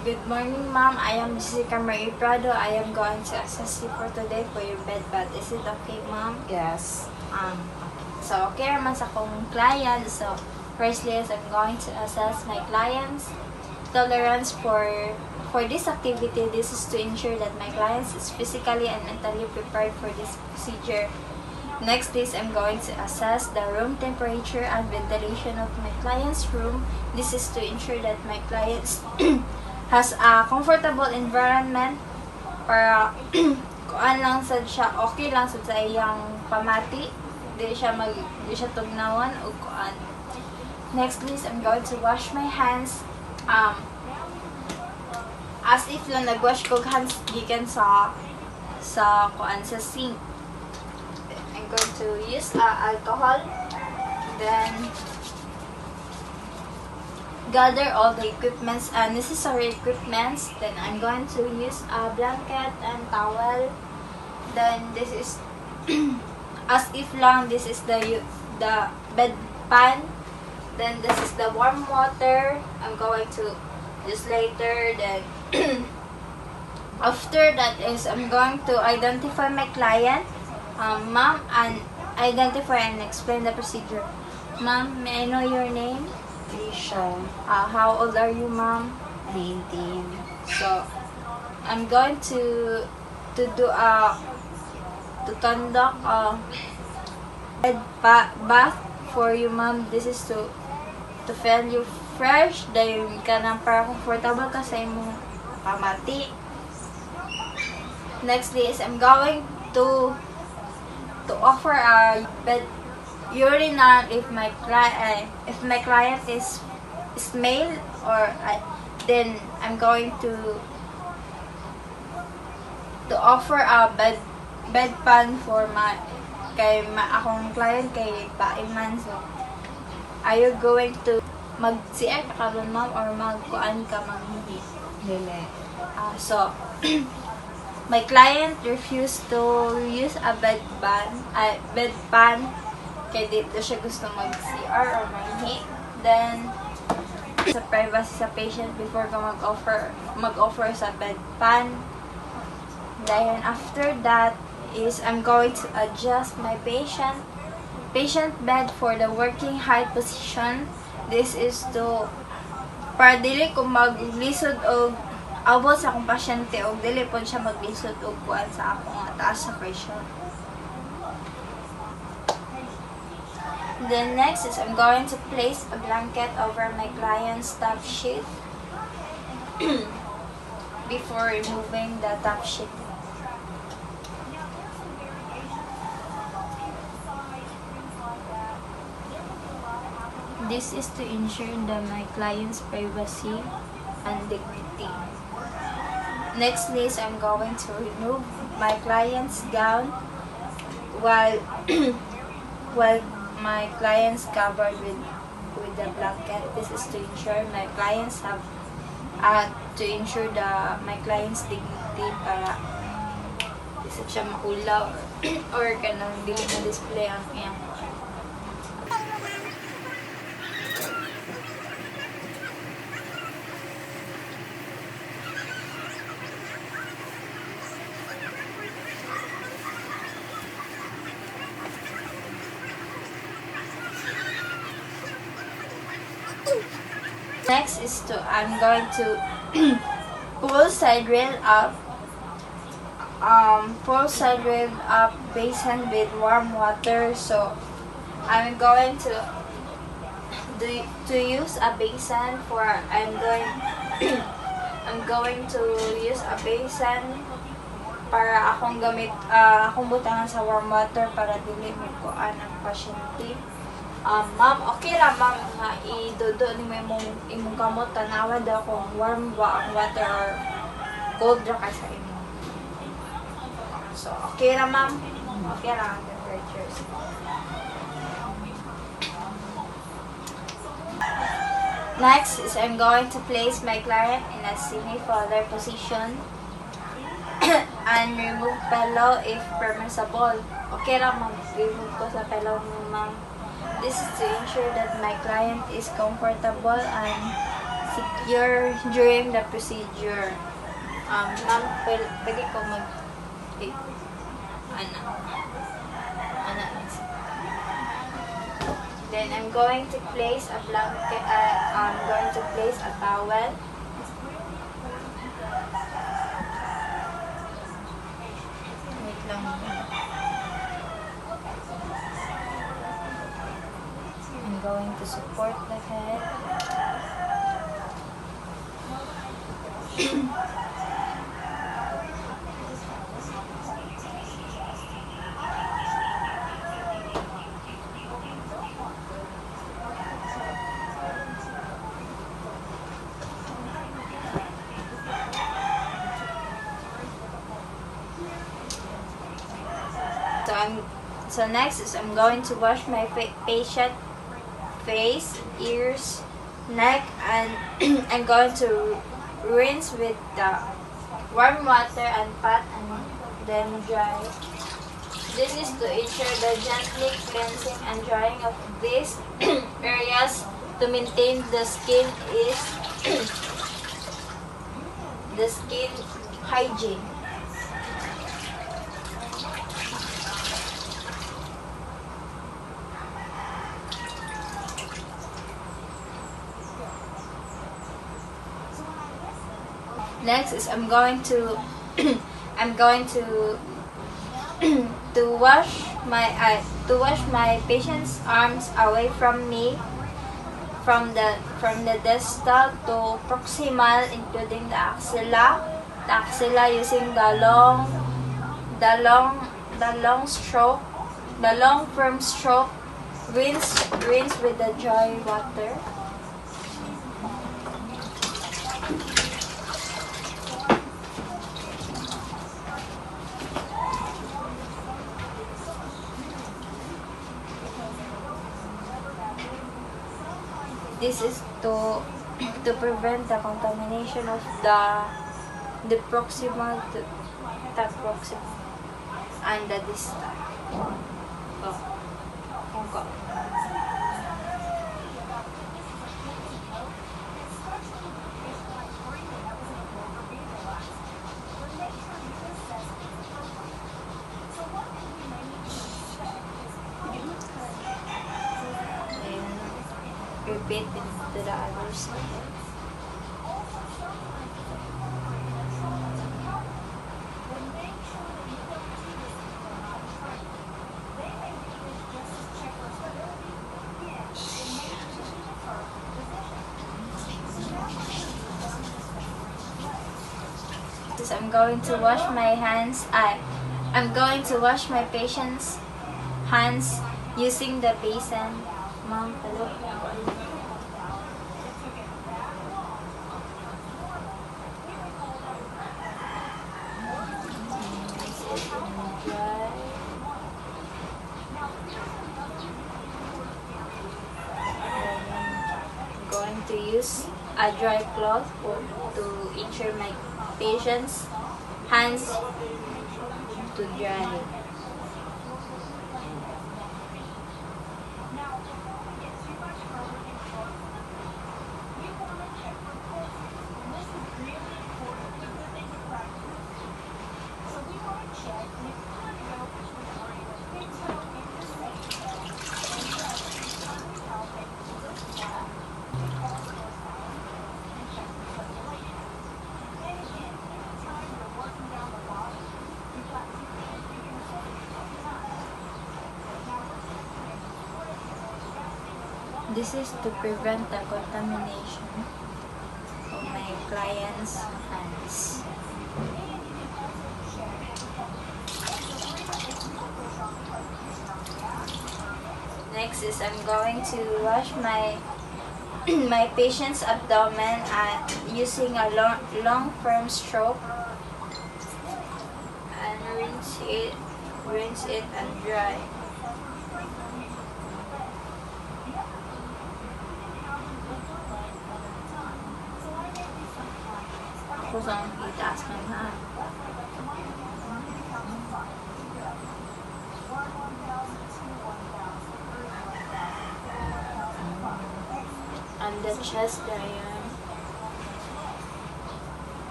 Good morning, ma'am. I am Jessica Marie Prado. I am going to assess you for today for your bed bath. Is it okay, ma'am? Yes. So, okay naman sa akong client. So, firstly, is I'm going to assess my client's tolerance for this activity. This is to ensure that my client is physically and mentally prepared for this procedure. Next is I'm going to assess the room temperature and ventilation of my client's room. This is to ensure that my client has a comfortable environment para kuan lang sad siya, okay lang sad sa iyang pamati. Di siya tugnawan o kuan. Next is I'm going to wash my hands as if lang nagwash ko hands gikan sa kuan sa sink. I'm going to use alcohol, then gather all the equipments, necessary equipments. Then I'm going to use a blanket and towel. Then this is as if lang this is the bed pan. Then this is the warm water. I'm going to use later. Then after that is I'm going to identify my client. Ma'am, and identify and explain the procedure. Ma'am, may I know your name? Alicia, How old are you, ma'am? 19. So, I'm going to conduct a bed bath for you, ma'am. This is to feel you fresh, dahil ka na para comfortable ka sa imong pamati. Next is I'm going to offer a bed urinal if my client is male, or then I'm going to offer a bed pan for akong client kay Baiman. So, are you going to mag-CR ka karon, ma'am, or mag-kuan ka, ma'am? Lele. So my client refused to use a bed pan kaya dito siya gusto mag-CR or manhi. Then sa privacy sa patient before ka mag-offer sa bed pan. Then after that is I'm going to adjust my patient bed for the working height position. This is to para dili ko maglisod og abot sa akong pasyente og dili po siya maglisod og kuan sa akong taas sa pressure. Then next is I'm going to place a blanket over my client's top sheet before removing the top sheet. This is to ensure that my client's privacy and dignity. Next is I'm going to remove my client's gown while my client's covered with the blanket. This is to ensure my clients have my client's dignity para isa siya maulaw or kanang dili na display ang iyang. Next is I'm going to pull side rail up basin with warm water. So I'm going to use a basin I'm going to use a basin para akong butangan sa warm water para dili mo kuan ang pasyente. Ma'am, okay ra, ma'am, nga idudo ni mo imong kamot tanawa daw kung warm ba ang water or cold ra ka sa imo. So, okay ra, ma'am. Okay ra ang temperatures. Next is I'm going to place my client in a semi-fowler position and remove pillow if permissible. Okay ra, ma'am. Remove ko sa pillow mo, ma'am. This is to ensure that my client is comfortable and secure during the procedure. Ma'am, pwede ko mag... Eh, ana. Then I'm going to place a blanket, I'm going to place a towel. Wait lang. I'm going to support the head. So next is I'm going to wash my patient face, ears, neck, and I'm going to rinse with the warm water and pat and then dry. This is to ensure the gently cleansing and drying of these areas to maintain the skin hygiene. Next is I'm going to to wash my patient's arms away from me, from the distal to proximal, including the axilla using the long firm stroke. Rinse with the dry water. This is to prevent the contamination of the proximal and the distal. Okay. Repeat it to the other side. I'm going to wash my hands. I'm going to wash my patient's hands using the basin. Mom, hello. Going to use a dry cloth to ensure my patient's hands to dry. This is to prevent the contamination of my client's hands. Next is I'm going to wash my my patient's abdomen using a long firm stroke and rinse it and dry. Kusang itaas ng ha. And the chest area.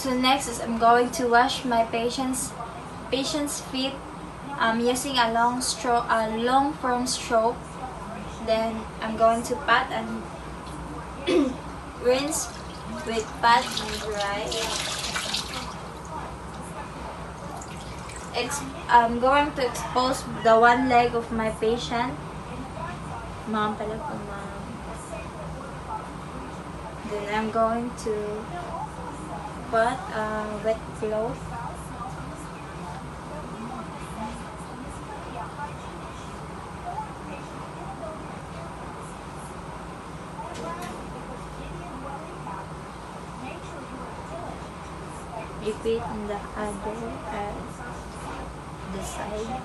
So next is I'm going to wash my patient's feet using a long firm stroke. Then I'm going to pat and rinse with pat and dry. I'm going to expose the one leg of my patient. Ma'am pala po, ma'am. Then I'm going to put a wet cloth. Repeat in the other as the side.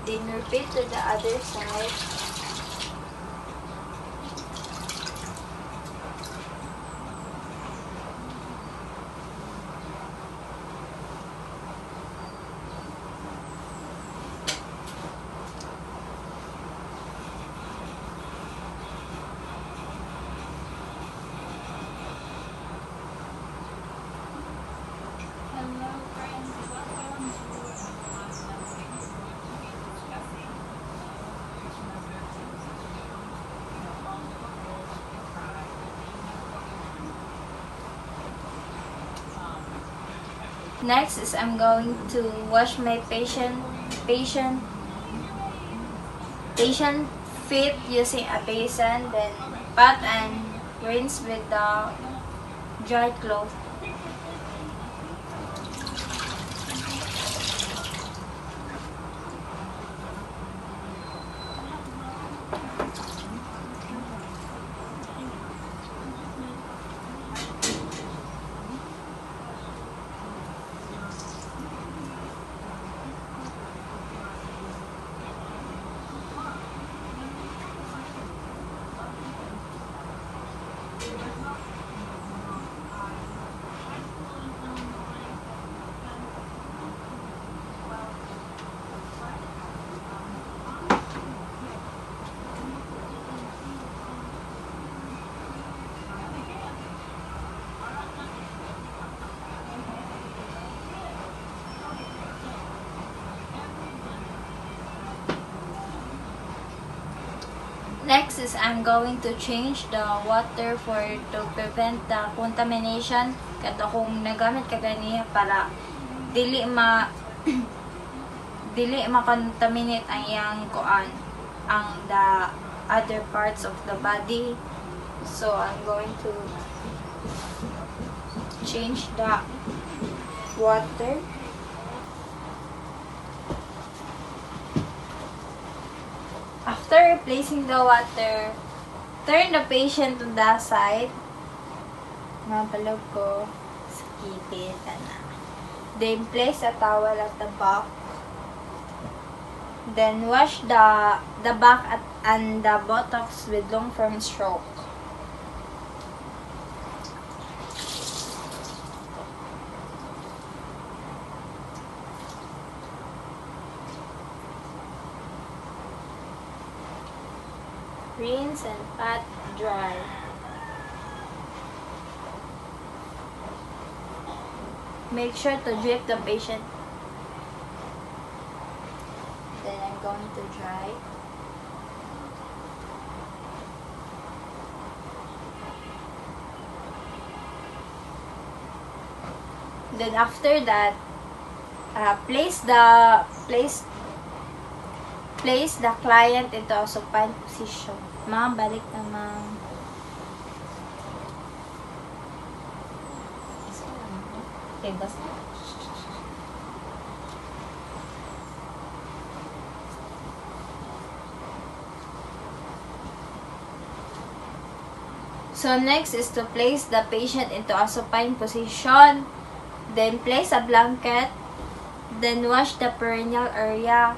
Then repeat to the other side. Next is I'm going to wash my patient feet using a basin, then pat and rinse with the dry cloth. Next is I'm going to change the water to prevent the contamination. Kato kung nagamit ka ganiya para dili ma-contaminate ang iyang ang the other parts of the body. So I'm going to change the water. After replacing the water, turn the patient to the side. Mapalog ko. Skipit na. Then place a towel at the back. Then wash the back and the buttocks with long firm stroke. Rinse and pat dry. Make sure to drip the patient. Then I'm going to dry. Then after that, place the client into a supine position. Ma'am, balik na ma'am. Okay, basta. So next is to place the patient into a supine position. Then place a blanket. Then wash the perineal area.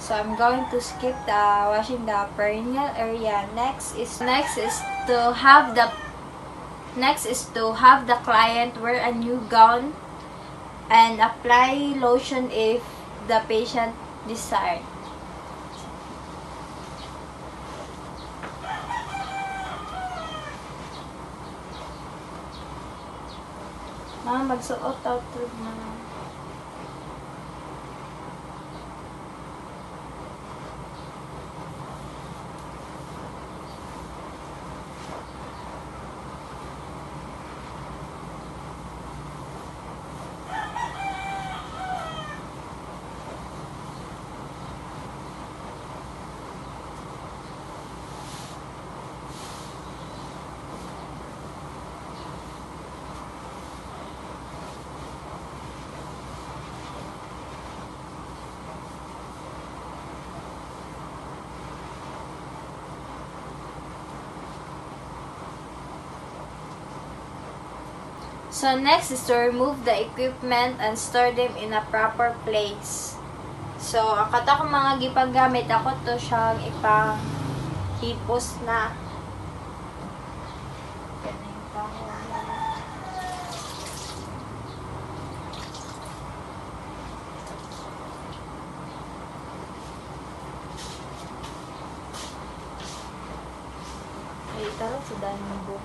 So I'm going to skip washing the perineal area. Next is to have the Next is to have the client wear a new gown and apply lotion if the patient desired. Ma'am, magsuot out na. So next is to remove the equipment and store them in a proper place. So, ang kato kong mga gipagamit, ako to siyang ipang hipos na. Yan na yung pangalan. Ay, tara sa dahil ng book.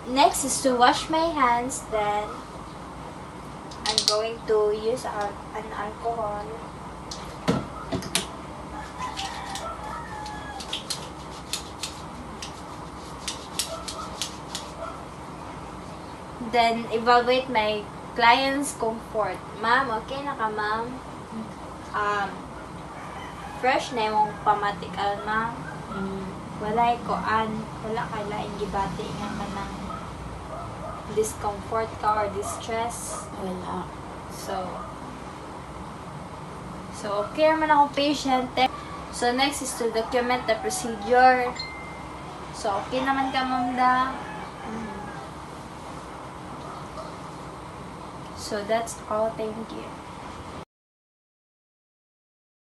Next is to wash my hands, then I'm going to use an alcohol. Then evaluate my client's comfort. Ma'am, okay na ka, ma'am? Fresh na yung pamatikan, ma'am. Wala kay laing gibati nga kanang discomfort ka or distress. Wala. So okay naman ako patient. So next is to document the procedure. So okay naman ka, ma'am da. So that's all. Thank you.